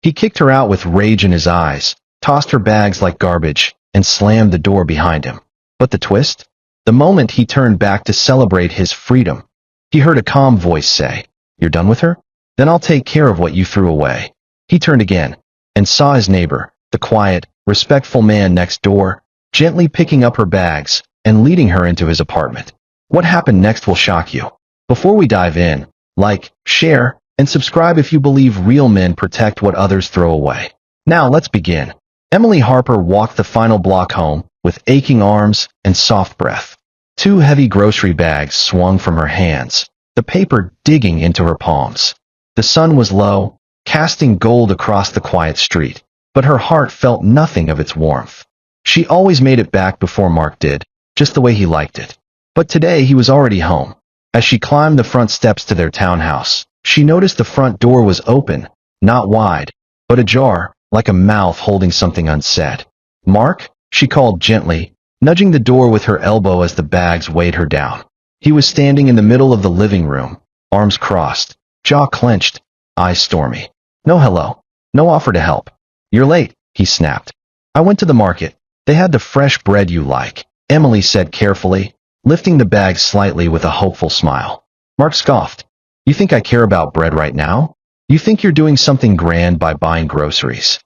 He kicked her out with rage in his eyes, tossed her bags like garbage, and slammed the door behind him. But the twist? The moment he turned back to celebrate his freedom, he heard a calm voice say, "You're done with her? Then I'll take care of what you threw away." He turned again, and saw his neighbor, the quiet, respectful man next door, gently picking up her bags and leading her into his apartment. What happened next will shock you. Before we dive in, like, share, and subscribe if you believe real men protect what others throw away. Now let's begin. Emily Harper walked the final block home with aching arms and soft breath. 2 heavy grocery bags swung from her hands, the paper digging into her palms. The sun was low, casting gold across the quiet street, but her heart felt nothing of its warmth. She always made it back before Mark did, just the way he liked it. But today he was already home. As she climbed the front steps to their townhouse, she noticed the front door was open, not wide, but ajar, like a mouth holding something unsaid. "Mark?" she called gently, nudging the door with her elbow as the bags weighed her down. He was standing in the middle of the living room, arms crossed, jaw clenched, eyes stormy. "No hello. No offer to help. You're late," he snapped. "I went to the market. They had the fresh bread you like," Emily said carefully, lifting the bag slightly with a hopeful smile. Mark scoffed. "You think I care about bread right now? You think you're doing something grand by buying groceries?"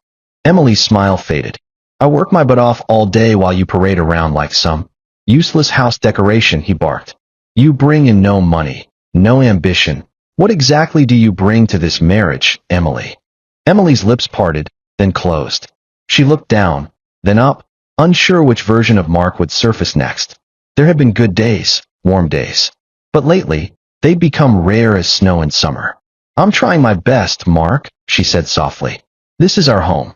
Emily's smile faded. "I work my butt off all day while you parade around like some useless house decoration," he barked. "You bring in no money, no ambition. What exactly do you bring to this marriage, Emily?" Emily's lips parted, then closed. She looked down, then up, unsure which version of Mark would surface next. There had been good days, warm days. But lately, they'd become rare as snow in summer. "I'm trying my best, Mark," she said softly. "This is our home."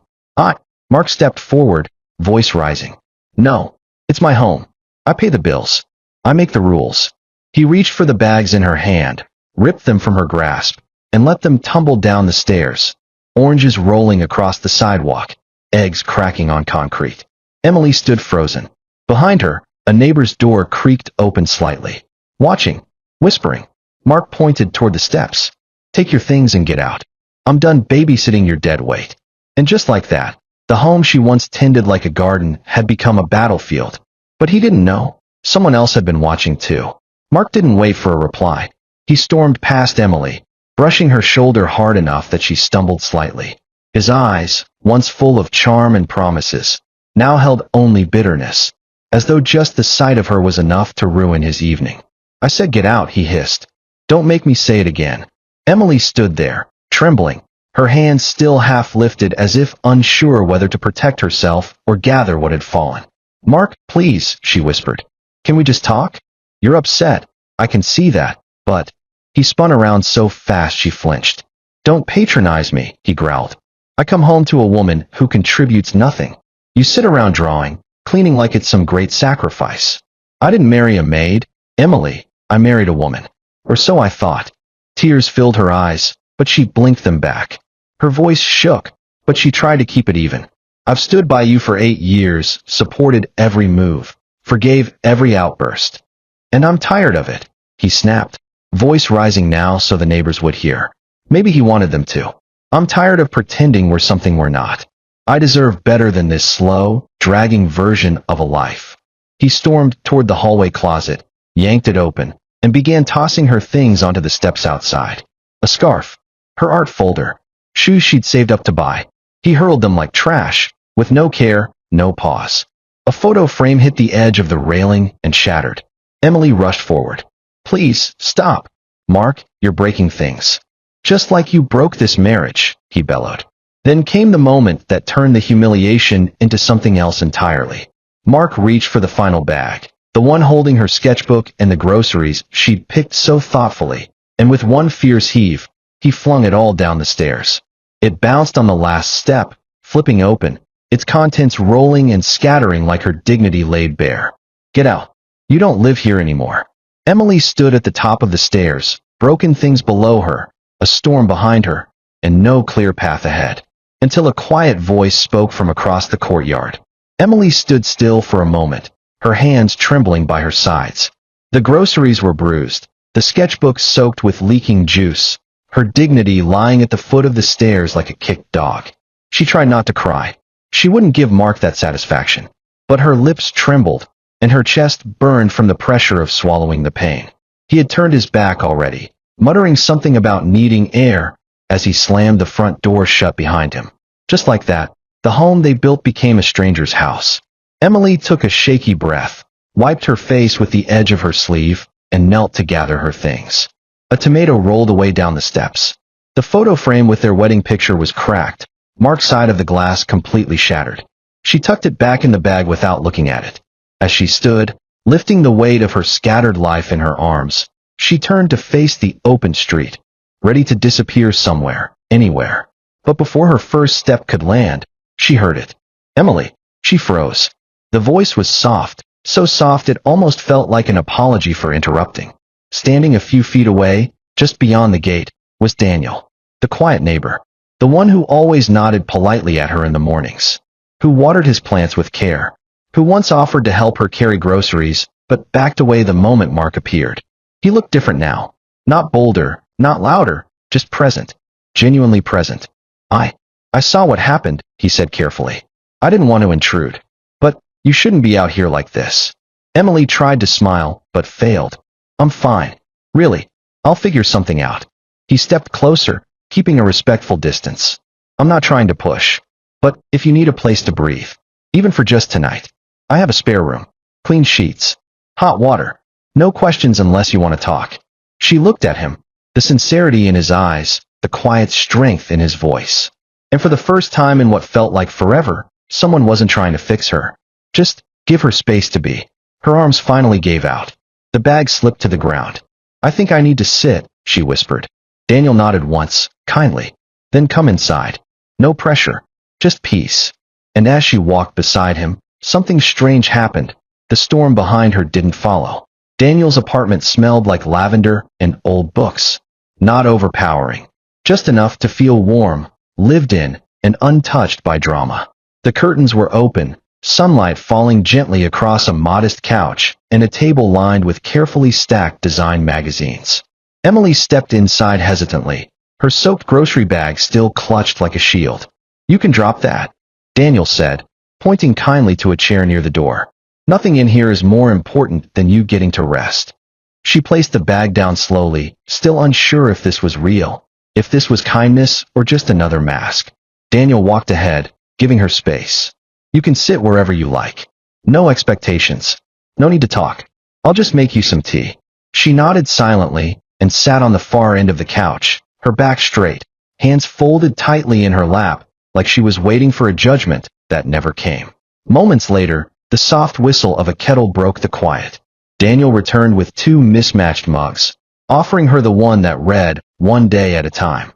Mark stepped forward, voice rising. "No, it's my home. I pay the bills. I make the rules." He reached for the bags in her hand, ripped them from her grasp, and let them tumble down the stairs, oranges rolling across the sidewalk, eggs cracking on concrete. Emily stood frozen. Behind her, a neighbor's door creaked open slightly. Watching, whispering, Mark pointed toward the steps. "Take your things and get out. I'm done babysitting your dead weight." And just like that, the home she once tended like a garden had become a battlefield. But he didn't know. Someone else had been watching too. Mark didn't wait for a reply. He stormed past Emily, brushing her shoulder hard enough that she stumbled slightly. His eyes, once full of charm and promises, now held only bitterness, as though just the sight of her was enough to ruin his evening. "I said get out," he hissed. "Don't make me say it again." Emily stood there, trembling, her hands still half lifted as if unsure whether to protect herself or gather what had fallen. "Mark, please," she whispered. "Can we just talk? You're upset. I can see that, but—" He spun around so fast she flinched. "Don't patronize me," he growled. "I come home to a woman who contributes nothing. You sit around drawing, cleaning like it's some great sacrifice. I didn't marry a maid, Emily. I married a woman. Or so I thought." Tears filled her eyes, but she blinked them back. Her voice shook, but she tried to keep it even. "I've stood by you for 8 years, supported every move, forgave every outburst. And I'm tired of it," he snapped, voice rising now so the neighbors would hear. Maybe he wanted them to. "I'm tired of pretending we're something we're not. I deserve better than this slow, dragging version of a life." He stormed toward the hallway closet, yanked it open, and began tossing her things onto the steps outside. A scarf, her art folder, shoes she'd saved up to buy. He hurled them like trash, with no care, no pause. A photo frame hit the edge of the railing and shattered. Emily rushed forward. "Please, stop. Mark, you're breaking things. Just like you broke this marriage," he bellowed. Then came the moment that turned the humiliation into something else entirely. Mark reached for the final bag, the one holding her sketchbook and the groceries she'd picked so thoughtfully, and with one fierce heave, he flung it all down the stairs. It bounced on the last step, flipping open, its contents rolling and scattering like her dignity laid bare. "Get out. You don't live here anymore." Emily stood at the top of the stairs, broken things below her, a storm behind her, and no clear path ahead, until a quiet voice spoke from across the courtyard. Emily stood still for a moment, her hands trembling by her sides. The groceries were bruised, the sketchbook soaked with leaking juice, her dignity lying at the foot of the stairs like a kicked dog. She tried not to cry. She wouldn't give Mark that satisfaction. But her lips trembled, and her chest burned from the pressure of swallowing the pain. He had turned his back already, muttering something about needing air as he slammed the front door shut behind him. Just like that, the home they built became a stranger's house. Emily took a shaky breath, wiped her face with the edge of her sleeve, and knelt to gather her things. A tomato rolled away down the steps. The photo frame with their wedding picture was cracked, Mark's side of the glass completely shattered. She tucked it back in the bag without looking at it. As she stood, lifting the weight of her scattered life in her arms, she turned to face the open street, ready to disappear somewhere, anywhere. But before her first step could land, she heard it. Emily. She froze. The voice was soft, so soft it almost felt like an apology for interrupting. Standing a few feet away, just beyond the gate, was Daniel, the quiet neighbor, the one who always nodded politely at her in the mornings, who watered his plants with care, who once offered to help her carry groceries, but backed away the moment Mark appeared. He looked different now. Not bolder, not louder, just present. Genuinely present. I saw what happened, he said carefully. I didn't want to intrude. But, you shouldn't be out here like this. Emily tried to smile, but failed. I'm fine. Really. I'll figure something out. He stepped closer, keeping a respectful distance. I'm not trying to push. But, if you need a place to breathe, even for just tonight, I have a spare room. Clean sheets. Hot water. No questions unless you want to talk. She looked at him, the sincerity in his eyes, the quiet strength in his voice. And for the first time in what felt like forever, someone wasn't trying to fix her. Just give her space to be. Her arms finally gave out. The bag slipped to the ground. I think I need to sit, she whispered. Daniel nodded once, kindly. Then come inside. No pressure. Just peace. And as she walked beside him, something strange happened. The storm behind her didn't follow. Daniel's apartment smelled like lavender and old books. Not overpowering. Just enough to feel warm, lived in, and untouched by drama. The curtains were open, sunlight falling gently across a modest couch, and a table lined with carefully stacked design magazines. Emily stepped inside hesitantly, her soaked grocery bag still clutched like a shield. You can drop that, Daniel said, pointing kindly to a chair near the door. Nothing in here is more important than you getting to rest. She placed the bag down slowly, still unsure if this was real, if this was kindness or just another mask. Daniel walked ahead, giving her space. You can sit wherever you like. No expectations. No need to talk. I'll just make you some tea. She nodded silently and sat on the far end of the couch, her back straight, hands folded tightly in her lap, like she was waiting for a judgment that never came. Moments later, the soft whistle of a kettle broke the quiet. Daniel returned with two mismatched mugs, offering her the one that read, "One day at a time."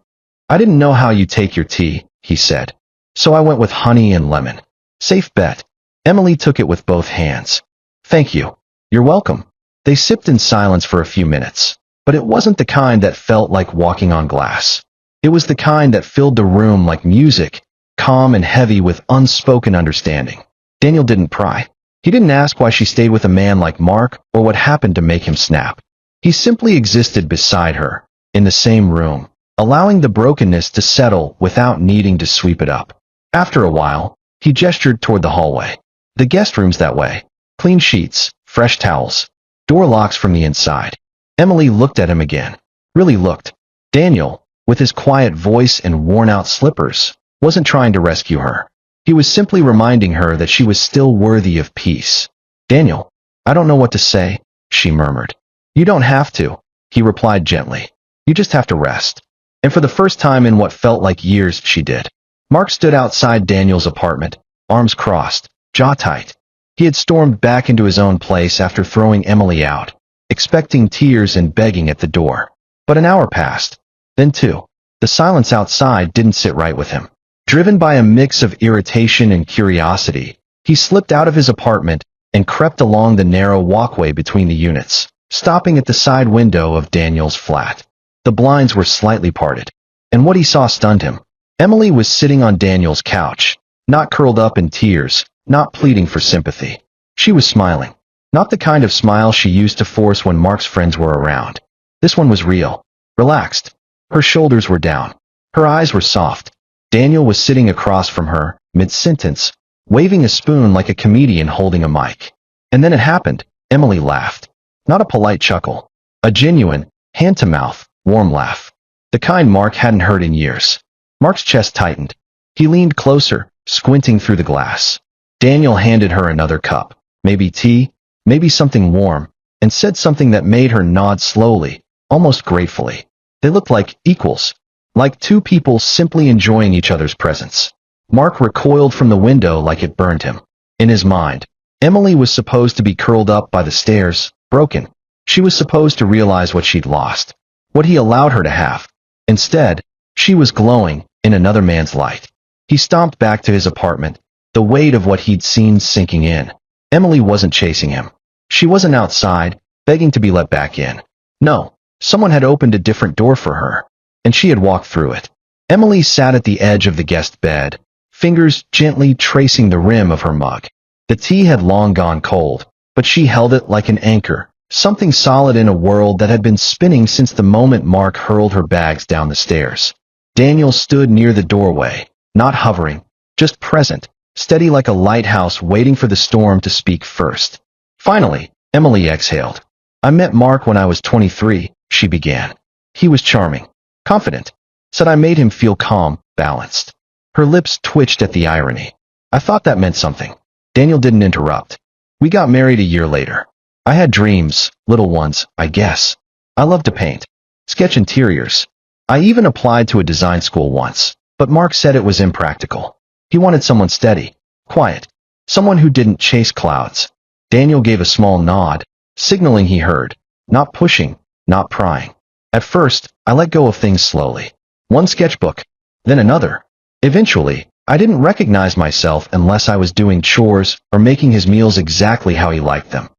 I didn't know how you take your tea, he said. So I went with honey and lemon. Safe bet. Emily took it with both hands. Thank you. You're welcome. They sipped in silence for a few minutes, but it wasn't the kind that felt like walking on glass. It was the kind that filled the room like music, calm and heavy with unspoken understanding. Daniel didn't pry. He didn't ask why she stayed with a man like Mark or what happened to make him snap. He simply existed beside her, in the same room, allowing the brokenness to settle without needing to sweep it up. After a while, he gestured toward the hallway. The guest room's that way. Clean sheets, fresh towels, door locks from the inside. Emily looked at him again. Really looked. Daniel, with his quiet voice and worn-out slippers, wasn't trying to rescue her. He was simply reminding her that she was still worthy of peace. Daniel, I don't know what to say, she murmured. You don't have to, he replied gently. You just have to rest. And for the first time in what felt like years, she did. Mark stood outside Daniel's apartment, arms crossed, jaw tight. He had stormed back into his own place after throwing Emily out, expecting tears and begging at the door. But an hour passed. Then two. The silence outside didn't sit right with him. Driven by a mix of irritation and curiosity, he slipped out of his apartment and crept along the narrow walkway between the units, stopping at the side window of Daniel's flat. The blinds were slightly parted, and what he saw stunned him. Emily was sitting on Daniel's couch, not curled up in tears, not pleading for sympathy. She was smiling. Not the kind of smile she used to force when Mark's friends were around. This one was real. Relaxed. Her shoulders were down. Her eyes were soft. Daniel was sitting across from her, mid-sentence, waving a spoon like a comedian holding a mic. And then it happened. Emily laughed. Not a polite chuckle. A genuine, hand-to-mouth, warm laugh. The kind Mark hadn't heard in years. Mark's chest tightened. He leaned closer, squinting through the glass. Daniel handed her another cup. Maybe tea, maybe something warm, and said something that made her nod slowly, almost gratefully. They looked like equals, like two people simply enjoying each other's presence. Mark recoiled from the window like it burned him. In his mind, Emily was supposed to be curled up by the stairs, broken. She was supposed to realize what she'd lost, what he allowed her to have. Instead, she was glowing in another man's light. He stomped back to his apartment, the weight of what he'd seen sinking in. Emily wasn't chasing him. She wasn't outside, begging to be let back in. No, someone had opened a different door for her, and she had walked through it. Emily sat at the edge of the guest bed, fingers gently tracing the rim of her mug. The tea had long gone cold, but she held it like an anchor, something solid in a world that had been spinning since the moment Mark hurled her bags down the stairs. Daniel stood near the doorway, not hovering, just present, steady like a lighthouse waiting for the storm to speak first. Finally, Emily exhaled. I met Mark when I was 23, she began. He was charming, confident. Said I made him feel calm, balanced. Her lips twitched at the irony. I thought that meant something. Daniel didn't interrupt. We got married a year later. I had dreams, little ones, I guess. I loved to paint, sketch interiors. I even applied to a design school once, but Mark said it was impractical. He wanted someone steady, quiet, someone who didn't chase clouds. Daniel gave a small nod, signaling he heard, not pushing, not prying. At first, I let go of things slowly. One sketchbook, then another. Eventually, I didn't recognize myself unless I was doing chores or making his meals exactly how he liked them.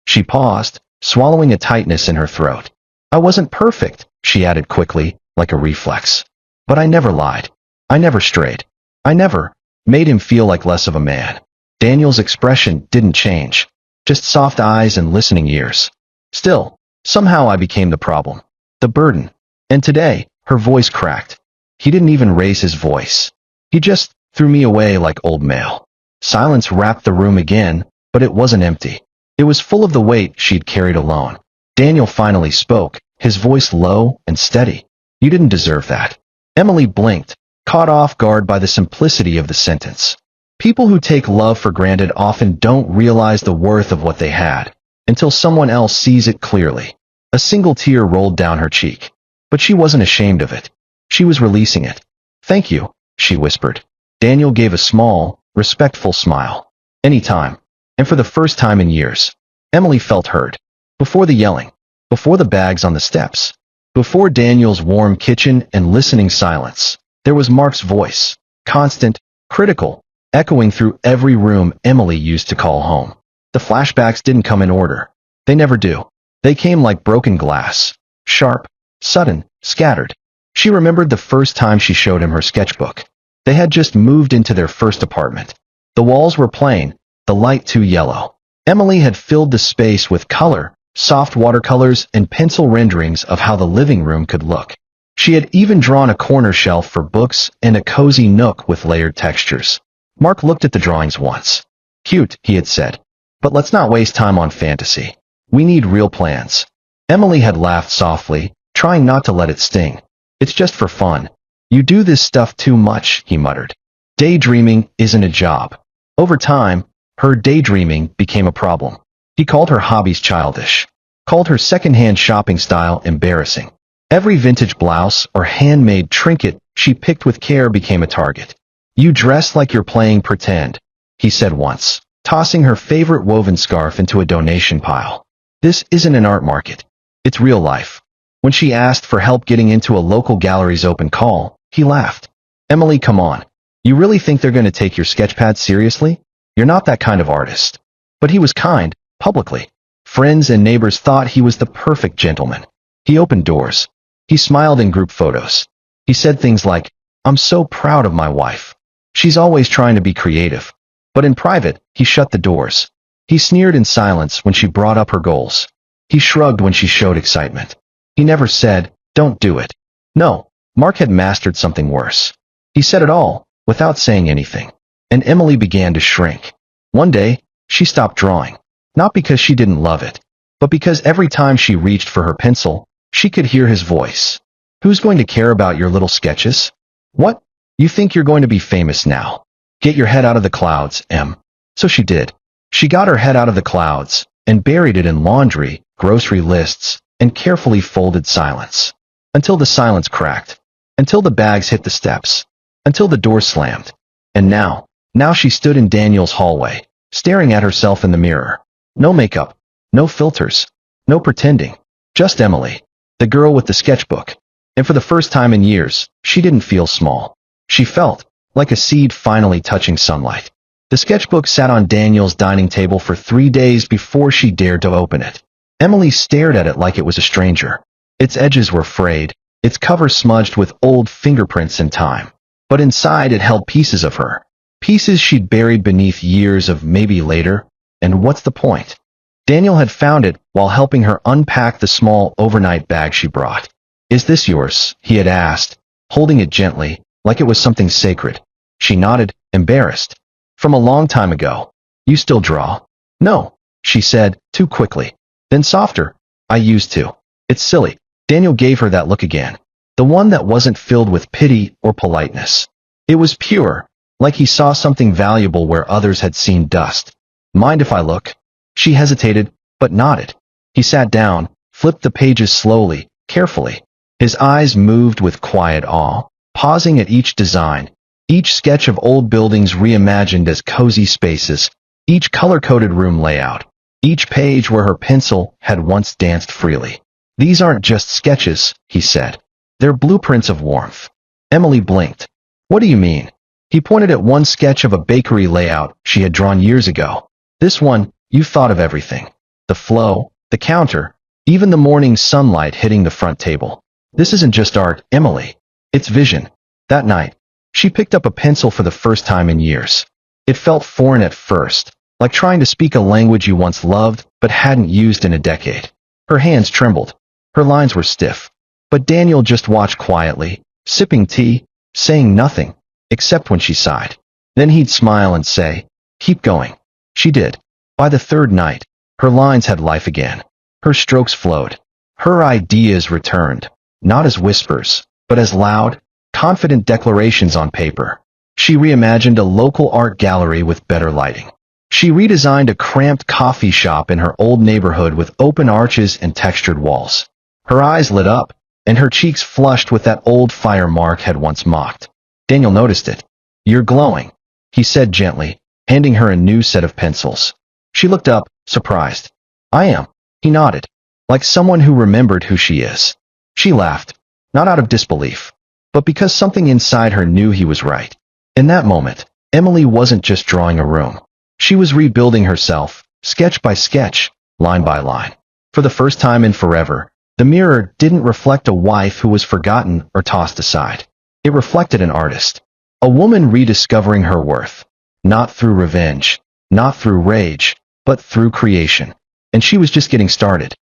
She paused, swallowing a tightness in her throat. I wasn't perfect, she added quickly, like a reflex. But I never lied. I never strayed. I never made him feel like less of a man. Daniel's expression didn't change, just soft eyes and listening ears. Still, somehow I became the problem, the burden. And today, her voice cracked. He didn't even raise his voice. He just threw me away like old mail. Silence wrapped the room again, but it wasn't empty. It was full of the weight she'd carried alone. Daniel finally spoke, his voice low and steady. You didn't deserve that. Emily blinked, caught off guard by the simplicity of the sentence. People who take love for granted often don't realize the worth of what they had, until someone else sees it clearly. A single tear rolled down her cheek. But she wasn't ashamed of it. She was releasing it. Thank you, she whispered. Daniel gave a small, respectful smile. Anytime. And for the first time in years, Emily felt heard. Before the yelling, before the bags on the steps, before Daniel's warm kitchen and listening silence, there was Mark's voice, constant, critical, echoing through every room Emily used to call home. The flashbacks didn't come in order. They never do. They came like broken glass, sharp, sudden, scattered. She remembered the first time she showed him her sketchbook. They had just moved into their first apartment. The walls were plain, the light too yellow. Emily had filled the space with color, soft watercolors and pencil renderings of how the living room could look. She had even drawn a corner shelf for books and a cozy nook with layered textures. Mark looked at the drawings once. Cute, he had said. But let's not waste time on fantasy. We need real plans. Emily had laughed softly, trying not to let it sting. It's just for fun. You do this stuff too much, he muttered. Daydreaming isn't a job. Over time, her daydreaming became a problem. He called her hobbies childish, called her secondhand shopping style embarrassing. Every vintage blouse or handmade trinket she picked with care became a target. You dress like you're playing pretend, he said once, tossing her favorite woven scarf into a donation pile. This isn't an art market. It's real life. When she asked for help getting into a local gallery's open call, he laughed. Emily, come on. You really think they're going to take your sketchpad seriously? You're not that kind of artist. But he was kind, publicly. Friends and neighbors thought he was the perfect gentleman. He opened doors. He smiled in group photos. He said things like, I'm so proud of my wife. She's always trying to be creative. But in private, he shut the doors. He sneered in silence when she brought up her goals. He shrugged when she showed excitement. He never said, don't do it. No, Mark had mastered something worse. He said it all, without saying anything. And Emily began to shrink. One day, she stopped drawing. Not because she didn't love it, but because every time she reached for her pencil, she could hear his voice. Who's going to care about your little sketches? What? You think you're going to be famous now? Get your head out of the clouds, Em. So she did. She got her head out of the clouds and buried it in laundry, grocery lists, and carefully folded silence. Until the silence cracked. Until the bags hit the steps. Until the door slammed. And now she stood in Daniel's hallway, staring at herself in the mirror. No makeup. No filters. No pretending. Just Emily, the girl with the sketchbook. And for the first time in years, she didn't feel small. She felt like a seed finally touching sunlight. The sketchbook sat on Daniel's dining table for 3 days before she dared to open it. Emily stared at it like it was a stranger. Its edges were frayed, its cover smudged with old fingerprints and time. But inside it held pieces of her. Pieces she'd buried beneath years of maybe later. And what's the point? Daniel had found it while helping her unpack the small overnight bag she brought. Is this yours? He had asked, holding it gently, like it was something sacred. She nodded, embarrassed. From a long time ago. You still draw? No, she said, too quickly. Then softer. I used to. It's silly. Daniel gave her that look again. The one that wasn't filled with pity or politeness. It was pure, like he saw something valuable where others had seen dust. Mind if I look? She hesitated, but nodded. He sat down, flipped the pages slowly, carefully. His eyes moved with quiet awe, pausing at each design, each sketch of old buildings reimagined as cozy spaces, each color-coded room layout, each page where her pencil had once danced freely. These aren't just sketches, he said. They're blueprints of warmth. Emily blinked. What do you mean? He pointed at one sketch of a bakery layout she had drawn years ago. This one, you thought of everything. The flow, the counter, even the morning sunlight hitting the front table. This isn't just art, Emily. It's vision. That night, she picked up a pencil for the first time in years. It felt foreign at first, like trying to speak a language you once loved but hadn't used in a decade. Her hands trembled. Her lines were stiff. But Daniel just watched quietly, sipping tea, saying nothing, except when she sighed. Then he'd smile and say, "Keep going." She did. By the third night, her lines had life again. Her strokes flowed. Her ideas returned, not as whispers, but as loud, confident declarations on paper. She reimagined a local art gallery with better lighting. She redesigned a cramped coffee shop in her old neighborhood with open arches and textured walls. Her eyes lit up, and her cheeks flushed with that old fire Mark had once mocked. Daniel noticed it. "You're glowing," he said gently, handing her a new set of pencils. She looked up, surprised. "I am," he nodded, like someone who remembered who she is. She laughed, not out of disbelief, but because something inside her knew he was right. In that moment, Emily wasn't just drawing a room. She was rebuilding herself, sketch by sketch, line by line. For the first time in forever, the mirror didn't reflect a wife who was forgotten or tossed aside. It reflected an artist, a woman rediscovering her worth, not through revenge, not through rage, but through creation. And she was just getting started.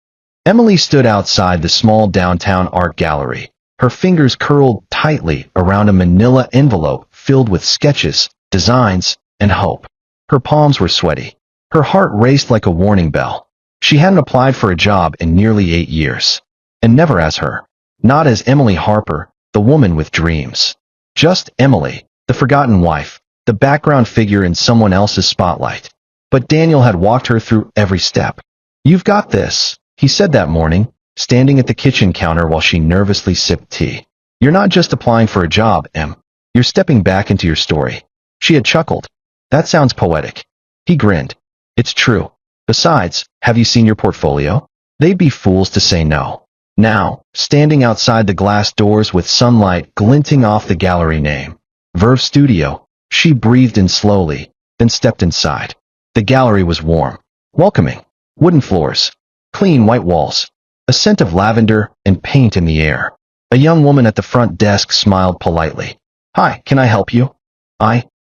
Emily stood outside the small downtown art gallery, her fingers curled tightly around a manila envelope filled with sketches, designs, and hope. Her palms were sweaty. Her heart raced like a warning bell. She hadn't applied for a job in nearly 8 years. And never as her. Not as Emily Harper, the woman with dreams. Just Emily, the forgotten wife, the background figure in someone else's spotlight. But Daniel had walked her through every step. "You've got this," he said that morning, standing at the kitchen counter while she nervously sipped tea. "You're not just applying for a job, Em. You're stepping back into your story." She had chuckled. "That sounds poetic." He grinned. "It's true. Besides, have you seen your portfolio? They'd be fools to say no." Now, standing outside the glass doors with sunlight glinting off the gallery name, Verve Studio, she breathed in slowly, then stepped inside. The gallery was warm, welcoming. Wooden floors, clean white walls, a scent of lavender and paint in the air. A young woman at the front desk smiled politely. "Hi, can I help you?"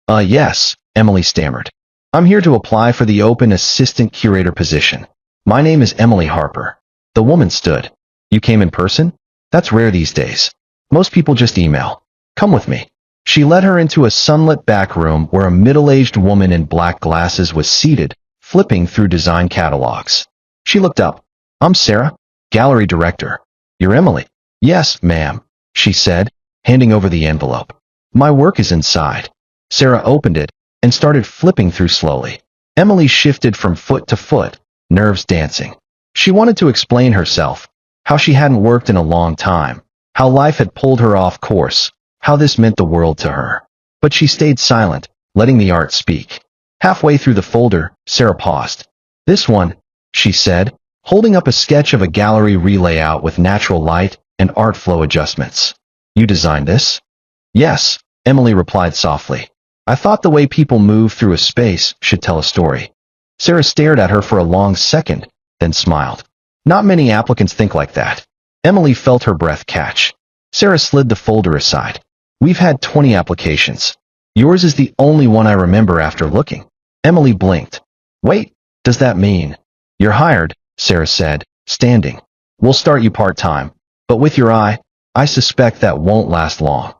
Yes," Emily stammered. "I'm here to apply for the open assistant curator position. My name is Emily Harper." The woman stood. "You came in person? That's rare these days." Most people just email. Come with me. She led her into a sunlit back room where a middle-aged woman in black glasses was seated, flipping through design catalogs. She looked up. I'm Sarah, gallery director. You're Emily. Yes, ma'am, she said, handing over the envelope. My work is inside. Sarah opened it and started flipping through slowly. Emily shifted from foot to foot, nerves dancing. She wanted to explain herself, how she hadn't worked in a long time, how life had pulled her off course, how this meant the world to her. But she stayed silent, letting the art speak. Halfway through the folder, Sarah paused. This one, she said, holding up a sketch of a gallery relayout with natural light and art flow adjustments. You designed this? Yes, Emily replied softly. I thought the way people move through a space should tell a story. Sarah stared at her for a long second, then smiled. Not many applicants think like that. Emily felt her breath catch. Sarah slid the folder aside. We've had 20 applications. Yours is the only one I remember after looking. Emily blinked. Wait, does that mean? You're hired, Sarah said, standing. We'll start you part-time, but with your eye, I suspect that won't last long.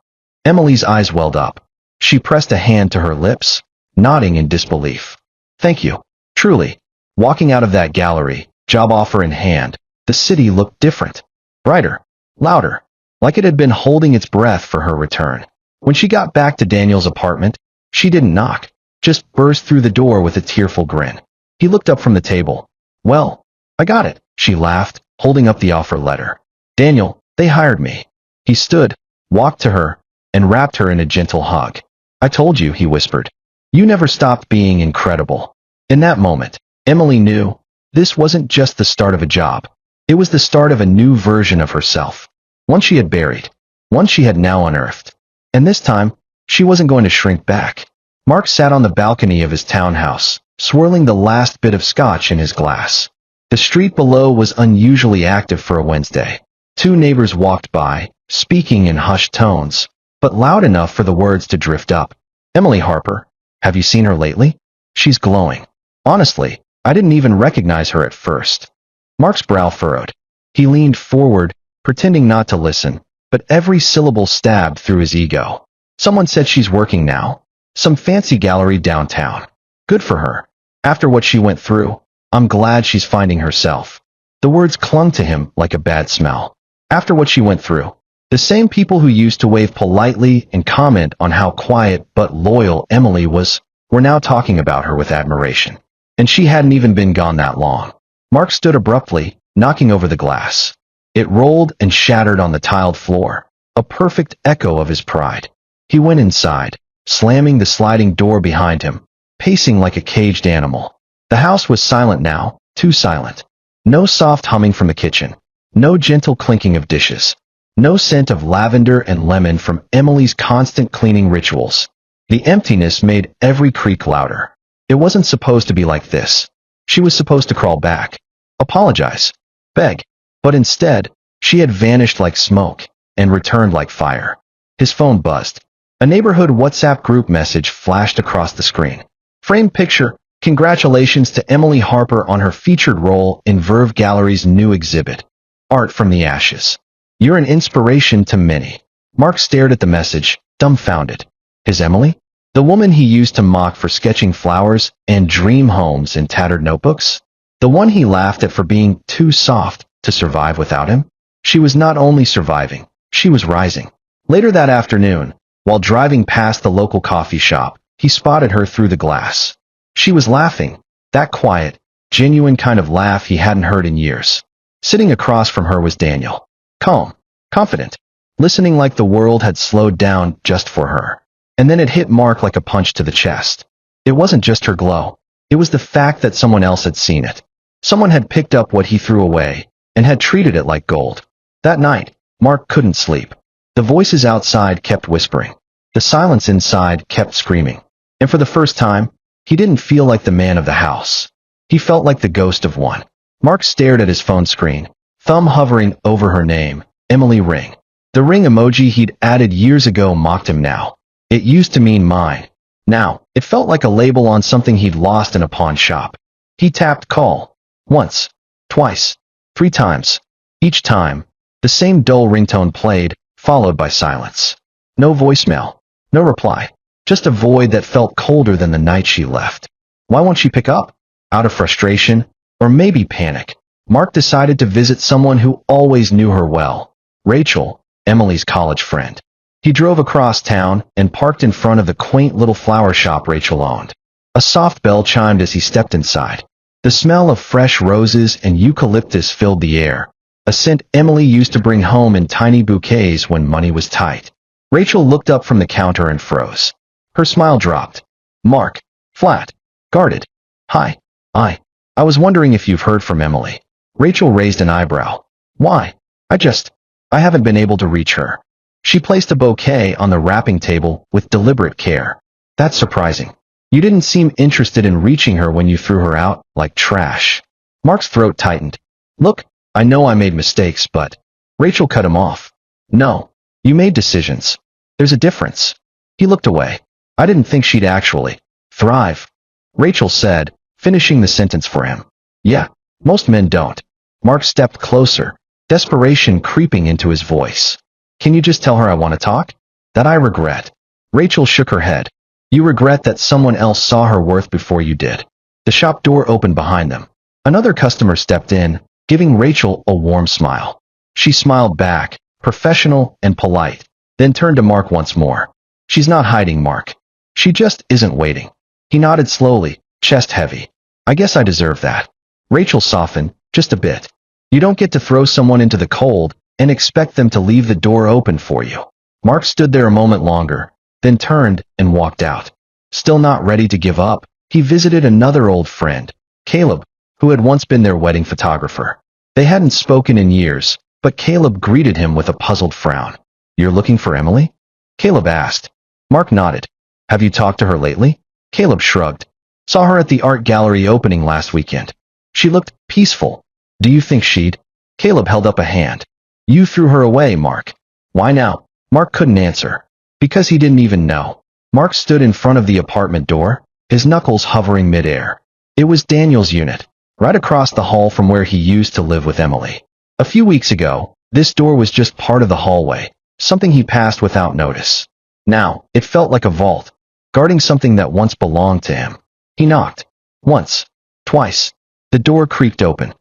Emily's eyes welled up. She pressed a hand to her lips, nodding in disbelief. Thank you. Truly. Walking out of that gallery, job offer in hand, the city looked different. Brighter. Louder. Like it had been holding its breath for her return. When she got back to Daniel's apartment, she didn't knock, just burst through the door with a tearful grin. He looked up from the table. Well, I got it, she laughed, holding up the offer letter. Daniel, they hired me. He stood, walked to her, and wrapped her in a gentle hug. I told you, he whispered. You never stopped being incredible. In that moment, Emily knew this wasn't just the start of a job. It was the start of a new version of herself. One she had buried. One she had now unearthed. And this time, she wasn't going to shrink back. Mark sat on the balcony of his townhouse, swirling the last bit of scotch in his glass. The street below was unusually active for a Wednesday. Two neighbors walked by, speaking in hushed tones, but loud enough for the words to drift up. Emily Harper. Have you seen her lately? She's glowing. Honestly, I didn't even recognize her at first. Mark's brow furrowed. He leaned forward, pretending not to listen, but every syllable stabbed through his ego. Someone said she's working now. Some fancy gallery downtown. Good for her. After what she went through, I'm glad she's finding herself. The words clung to him like a bad smell. After what she went through. The same people who used to wave politely and comment on how quiet but loyal Emily was were now talking about her with admiration. And she hadn't even been gone that long. Mark stood abruptly, knocking over the glass. It rolled and shattered on the tiled floor, a perfect echo of his pride. He went inside, slamming the sliding door behind him, pacing like a caged animal. The house was silent now, too silent. No soft humming from the kitchen. No gentle clinking of dishes. No scent of lavender and lemon from Emily's constant cleaning rituals. The emptiness made every creak louder. It wasn't supposed to be like this. She was supposed to crawl back. Apologize. Beg. But instead, she had vanished like smoke and returned like fire. His phone buzzed. A neighborhood WhatsApp group message flashed across the screen. Framed picture, congratulations to Emily Harper on her featured role in Verve Gallery's new exhibit, Art from the Ashes. You're an inspiration to many. Mark stared at the message, dumbfounded. His Emily? The woman he used to mock for sketching flowers and dream homes in tattered notebooks? The one he laughed at for being too soft to survive without him? She was not only surviving, she was rising. Later that afternoon, while driving past the local coffee shop, he spotted her through the glass. She was laughing, that quiet, genuine kind of laugh he hadn't heard in years. Sitting across from her was Daniel. Calm, confident, listening like the world had slowed down just for her. And then it hit Mark like a punch to the chest. It wasn't just her glow. It was the fact that someone else had seen it. Someone had picked up what he threw away and had treated it like gold. That night, Mark couldn't sleep. The voices outside kept whispering. The silence inside kept screaming. And for the first time, he didn't feel like the man of the house. He felt like the ghost of one. Mark stared at his phone screen, thumb hovering over her name, Emily Ring. The ring emoji he'd added years ago mocked him now. It used to mean mine. Now, it felt like a label on something he'd lost in a pawn shop. He tapped call. Once. Twice. 3 times. Each time, the same dull ringtone played, followed by silence. No voicemail. No reply. Just a void that felt colder than the night she left. Why won't she pick up? Out of frustration, or maybe panic, Mark decided to visit someone who always knew her well. Rachel, Emily's college friend. He drove across town and parked in front of the quaint little flower shop Rachel owned. A soft bell chimed as he stepped inside. The smell of fresh roses and eucalyptus filled the air, a scent Emily used to bring home in tiny bouquets when money was tight. Rachel looked up from the counter and froze. Her smile dropped. Mark. Flat. Guarded. Hi. I was wondering if you've heard from Emily. Rachel raised an eyebrow. Why? I haven't been able to reach her. She placed a bouquet on the wrapping table with deliberate care. That's surprising. You didn't seem interested in reaching her when you threw her out like trash. Mark's throat tightened. Look, I know I made mistakes, but... Rachel cut him off. No. You made decisions. There's a difference. He looked away. I didn't think she'd actually thrive. Rachel said, finishing the sentence for him. Yeah, most men don't. Mark stepped closer, desperation creeping into his voice. Can you just tell her I want to talk? That I regret. Rachel shook her head. You regret that someone else saw her worth before you did. The shop door opened behind them. Another customer stepped in, giving Rachel a warm smile. She smiled back, professional and polite, then turned to Mark once more. She's not hiding, Mark. She just isn't waiting. He nodded slowly, chest heavy. I guess I deserve that. Rachel softened, just a bit. You don't get to throw someone into the cold and expect them to leave the door open for you. Mark stood there a moment longer, then turned and walked out. Still not ready to give up, he visited another old friend, Caleb, who had once been their wedding photographer. They hadn't spoken in years, but Caleb greeted him with a puzzled frown. You're looking for Emily? Caleb asked. Mark nodded. Have you talked to her lately? Caleb shrugged. Saw her at the art gallery opening last weekend. She looked peaceful. Do you think she'd? Caleb held up a hand. You threw her away, Mark. Why now? Mark couldn't answer. Because he didn't even know. Mark stood in front of the apartment door, his knuckles hovering midair. It was Daniel's unit, right across the hall from where he used to live with Emily. A few weeks ago, this door was just part of the hallway, something he passed without notice. Now, it felt like a vault, guarding something that once belonged to him. He knocked. Once. Twice. The door creaked open.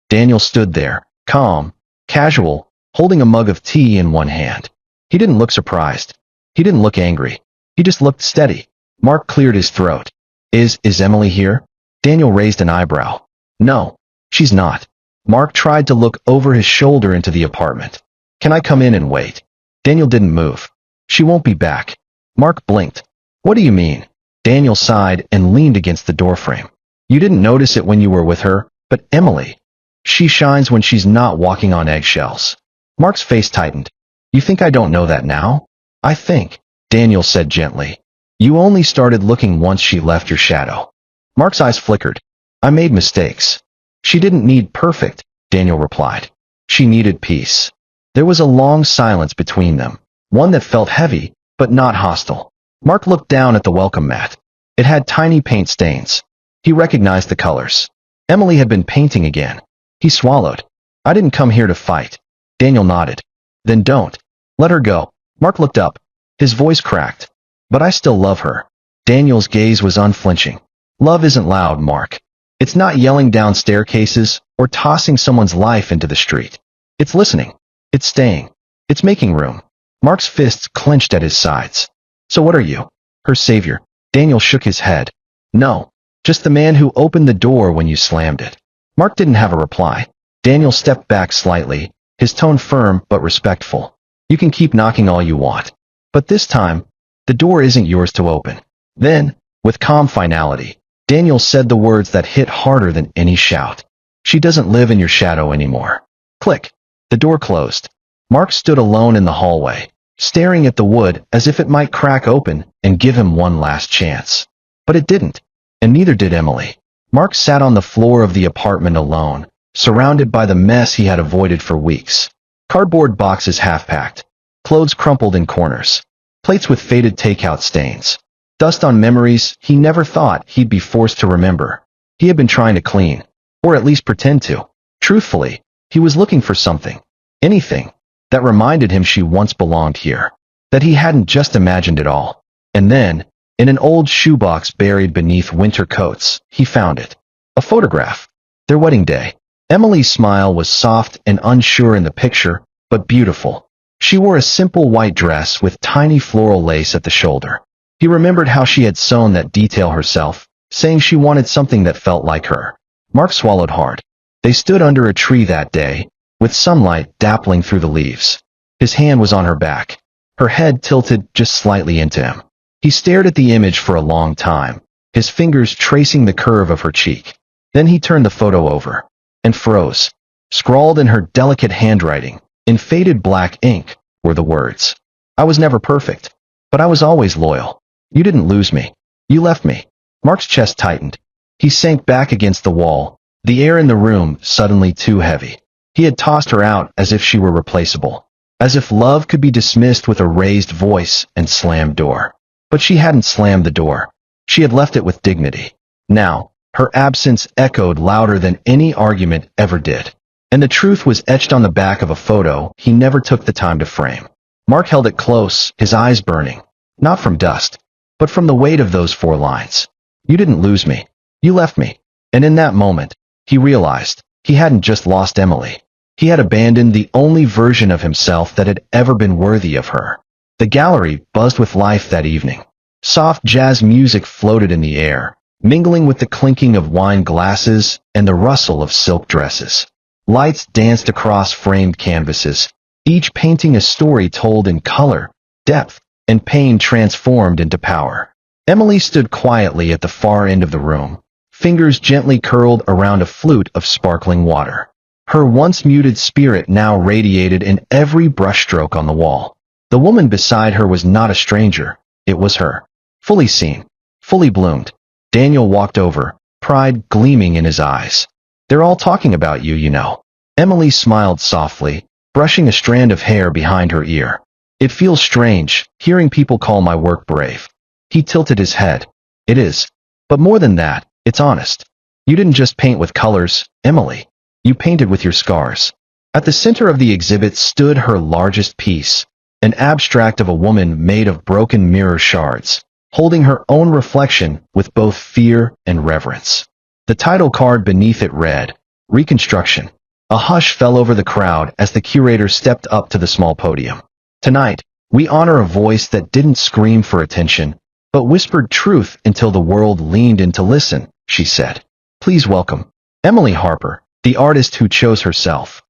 Daniel stood there, calm, casual, holding a mug of tea in one hand. He didn't look surprised. He didn't look angry. He just looked steady. Mark cleared his throat. Is Emily here? Daniel raised an eyebrow. No, she's not. Mark tried to look over his shoulder into the apartment. Can I come in and wait? Daniel didn't move. She won't be back. Mark blinked. What do you mean? Daniel sighed and leaned against the doorframe. You didn't notice it when you were with her, but Emily. She shines when she's not walking on eggshells. Mark's face tightened. You think I don't know that now? I think, Daniel said gently. You only started looking once she left your shadow. Mark's eyes flickered. I made mistakes. She didn't need perfect, Daniel replied. She needed peace. There was a long silence between them, one that felt heavy, but not hostile. Mark looked down at the welcome mat. It had tiny paint stains. He recognized the colors. Emily had been painting again. He swallowed. I didn't come here to fight. Daniel nodded. Then don't. Let her go. Mark looked up. His voice cracked. But I still love her. Daniel's gaze was unflinching. Love isn't loud, Mark. It's not yelling down staircases or tossing someone's life into the street. It's listening. It's staying. It's making room. Mark's fists clenched at his sides. So what are you? Her savior. Daniel shook his head. No. Just the man who opened the door when you slammed it. Mark didn't have a reply. Daniel stepped back slightly, his tone firm but respectful. You can keep knocking all you want. But this time, the door isn't yours to open. Then, with calm finality, Daniel said the words that hit harder than any shout. She doesn't live in your shadow anymore. Click. The door closed. Mark stood alone in the hallway, staring at the wood as if it might crack open and give him one last chance. But it didn't, and neither did Emily. Mark sat on the floor of the apartment alone, surrounded by the mess he had avoided for weeks. Cardboard boxes half-packed, clothes crumpled in corners, plates with faded takeout stains, dust on memories he never thought he'd be forced to remember. He had been trying to clean, or at least pretend to. Truthfully, he was looking for something. Anything. that reminded him she once belonged here, that he hadn't just imagined it all. And then, in an old shoebox buried beneath winter coats, he found it. A photograph. Their wedding day. Emily's smile was soft and unsure in the picture, but beautiful. She wore a simple white dress with tiny floral lace at the shoulder. He remembered how she had sewn that detail herself, saying she wanted something that felt like her. Mark swallowed hard. They stood under a tree that day, with sunlight dappling through the leaves. His hand was on her back, her head tilted just slightly into him. He stared at the image for a long time, his fingers tracing the curve of her cheek. Then he turned the photo over, and froze. Scrawled in her delicate handwriting, in faded black ink, were the words, "I was never perfect, but I was always loyal. You didn't lose me. You left me." Mark's chest tightened. He sank back against the wall, the air in the room suddenly too heavy. He had tossed her out as if she were replaceable, as if love could be dismissed with a raised voice and slammed door. But she hadn't slammed the door. She had left it with dignity. Now, her absence echoed louder than any argument ever did. And the truth was etched on the back of a photo he never took the time to frame. Mark held it close, his eyes burning, not from dust, but from the weight of those 4 lines. "You didn't lose me. You left me." And in that moment, he realized he hadn't just lost Emily. He had abandoned the only version of himself that had ever been worthy of her. The gallery buzzed with life that evening. Soft jazz music floated in the air, mingling with the clinking of wine glasses and the rustle of silk dresses. Lights danced across framed canvases, each painting a story told in color, depth, and pain transformed into power. Emily stood quietly at the far end of the room, fingers gently curled around a flute of sparkling water. Her once muted spirit now radiated in every brushstroke on the wall. The woman beside her was not a stranger, it was her. Fully seen, fully bloomed. Daniel walked over, pride gleaming in his eyes. "They're all talking about you, you know." Emily smiled softly, brushing a strand of hair behind her ear. "It feels strange, hearing people call my work brave." He tilted his head. "It is. But more than that, it's honest. You didn't just paint with colors, Emily. You painted with your scars." At the center of the exhibit stood her largest piece, an abstract of a woman made of broken mirror shards, holding her own reflection with both fear and reverence. The title card beneath it read, "Reconstruction." A hush fell over the crowd as the curator stepped up to the small podium. "Tonight, we honor a voice that didn't scream for attention, but whispered truth until the world leaned in to listen," she said. "Please welcome Emily Harper, the artist who chose herself."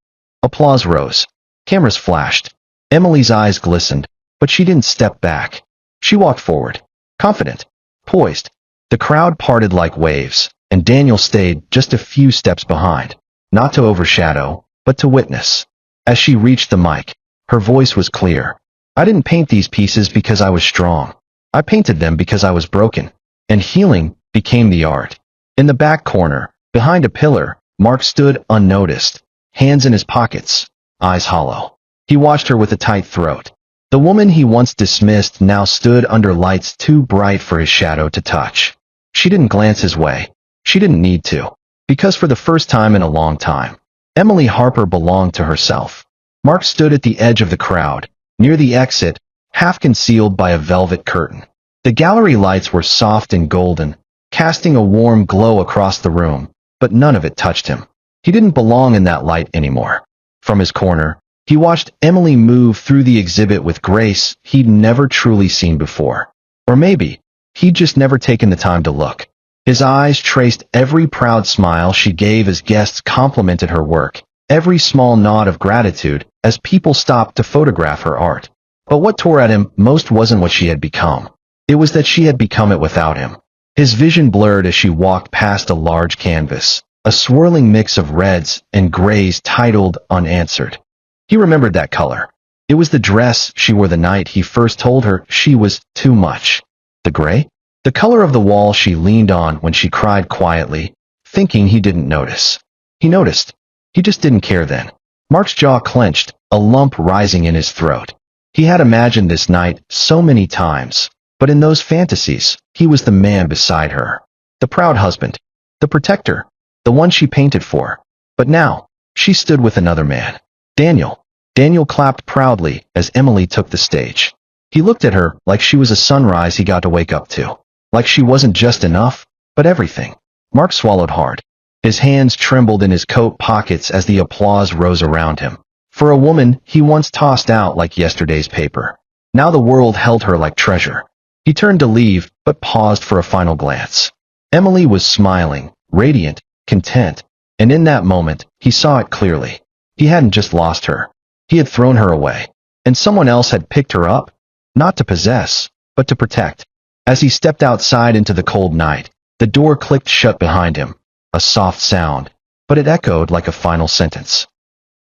Applause rose. Cameras flashed. Emily's eyes glistened, but she didn't step back. She walked forward, confident, poised. The crowd parted like waves, and Daniel stayed just a few steps behind, not to overshadow, but to witness. As she reached the mic, her voice was clear. "I didn't paint these pieces because I was strong. I painted them because I was broken, and healing became the art." In the back corner, behind a pillar, Mark stood unnoticed, hands in his pockets, eyes hollow. He watched her with a tight throat. The woman he once dismissed now stood under lights too bright for his shadow to touch. She didn't glance his way. She didn't need to, because for the first time in a long time, Emily Harper belonged to herself. Mark stood at the edge of the crowd, near the exit, half concealed by a velvet curtain. The gallery lights were soft and golden, casting a warm glow across the room, but none of it touched him. He didn't belong in that light anymore. From his corner, he watched Emily move through the exhibit with grace he'd never truly seen before. Or maybe, he'd just never taken the time to look. His eyes traced every proud smile she gave as guests complimented her work, every small nod of gratitude as people stopped to photograph her art. But what tore at him most wasn't what she had become. It was that she had become it without him. His vision blurred as she walked past a large canvas, a swirling mix of reds and grays titled Unanswered. He remembered that color. It was the dress she wore the night he first told her she was too much. The gray? The color of the wall she leaned on when she cried quietly, thinking he didn't notice. He noticed. He just didn't care then. Mark's jaw clenched, a lump rising in his throat. He had imagined this night so many times, but in those fantasies, he was the man beside her. The proud husband. The protector. The one she painted for. But now, she stood with another man. Daniel. Daniel clapped proudly as Emily took the stage. He looked at her like she was a sunrise he got to wake up to. Like she wasn't just enough, but everything. Mark swallowed hard. His hands trembled in his coat pockets as the applause rose around him. For a woman he once tossed out like yesterday's paper, now the world held her like treasure. He turned to leave, but paused for a final glance. Emily was smiling, radiant, content, and in that moment, he saw it clearly. He hadn't just lost her. He had thrown her away, and someone else had picked her up, not to possess, but to protect. As he stepped outside into the cold night, the door clicked shut behind him, a soft sound, but it echoed like a final sentence.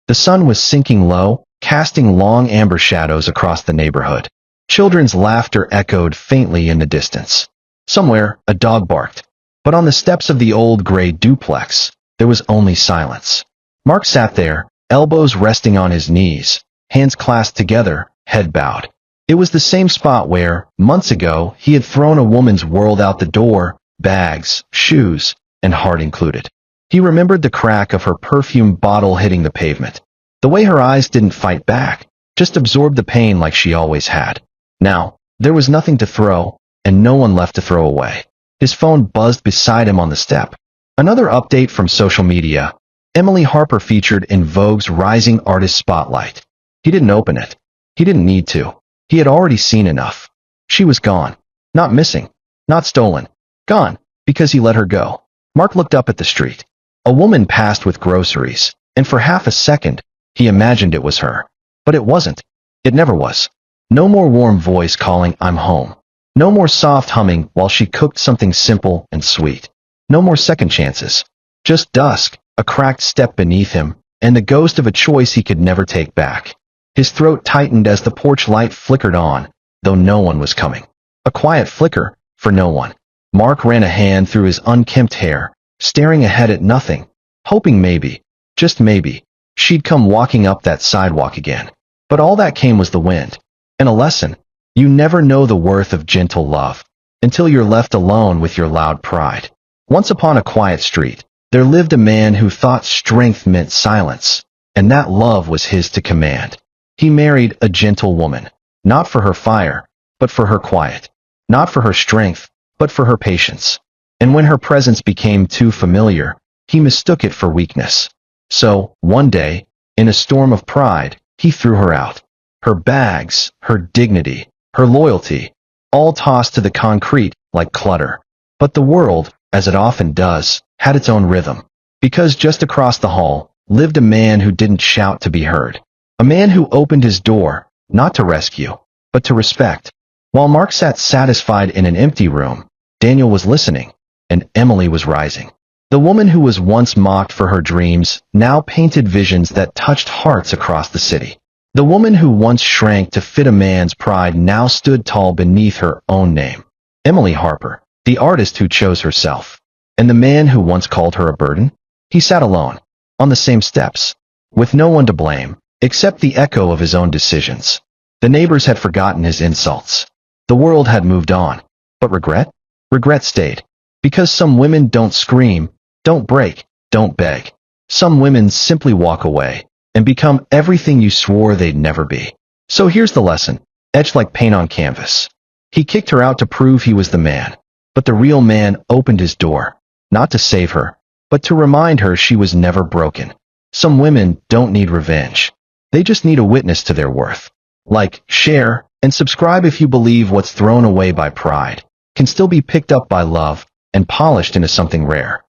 The sun was sinking low, casting long amber shadows across the neighborhood. Children's laughter echoed faintly in the distance. Somewhere, a dog barked, but on the steps of the old gray duplex, there was only silence. Mark sat there, elbows resting on his knees, hands clasped together, head bowed. It was the same spot where, months ago, he had thrown a woman's world out the door, bags, shoes, and heart included. He remembered the crack of her perfume bottle hitting the pavement. The way her eyes didn't fight back, just absorbed the pain like she always had. Now, there was nothing to throw, and no one left to throw away. His phone buzzed beside him on the step. Another update from social media. Emily Harper featured in Vogue's Rising Artist Spotlight. He didn't open it. He didn't need to. He had already seen enough. She was gone. Not missing. Not stolen. Gone, because he let her go. Mark looked up at the street. A woman passed with groceries, and for half a second, he imagined it was her. But it wasn't. It never was. No more warm voice calling, "I'm home." No more soft humming while she cooked something simple and sweet. No more second chances. Just dusk, a cracked step beneath him, and the ghost of a choice he could never take back. His throat tightened as the porch light flickered on, though no one was coming. A quiet flicker, for no one. Mark ran a hand through his unkempt hair, staring ahead at nothing, hoping maybe, just maybe, she'd come walking up that sidewalk again. But all that came was the wind. And a lesson. You never know the worth of gentle love, until you're left alone with your loud pride. Once upon a quiet street, there lived a man who thought strength meant silence, and that love was his to command. He married a gentle woman, not for her fire, but for her quiet, not for her strength, but for her patience. And when her presence became too familiar, he mistook it for weakness. So, one day, in a storm of pride, he threw her out. Her bags, her dignity, her loyalty, all tossed to the concrete like clutter. But the world, as it often does, had its own rhythm. Because just across the hall lived a man who didn't shout to be heard. A man who opened his door, not to rescue, but to respect. While Mark sat satisfied in an empty room, Daniel was listening, and Emily was rising. The woman who was once mocked for her dreams now painted visions that touched hearts across the city. The woman who once shrank to fit a man's pride now stood tall beneath her own name. Emily Harper, the artist who chose herself. And the man who once called her a burden? He sat alone, on the same steps, with no one to blame, except the echo of his own decisions. The neighbors had forgotten his insults. The world had moved on. But regret? Regret stayed. Because some women don't scream, don't break, don't beg. Some women simply walk away and become everything you swore they'd never be. So here's the lesson, etched like paint on canvas. He kicked her out to prove he was the man. But the real man opened his door, not to save her, but to remind her she was never broken. Some women don't need revenge. They just need a witness to their worth. Like, share, and subscribe if you believe what's thrown away by pride can still be picked up by love and polished into something rare.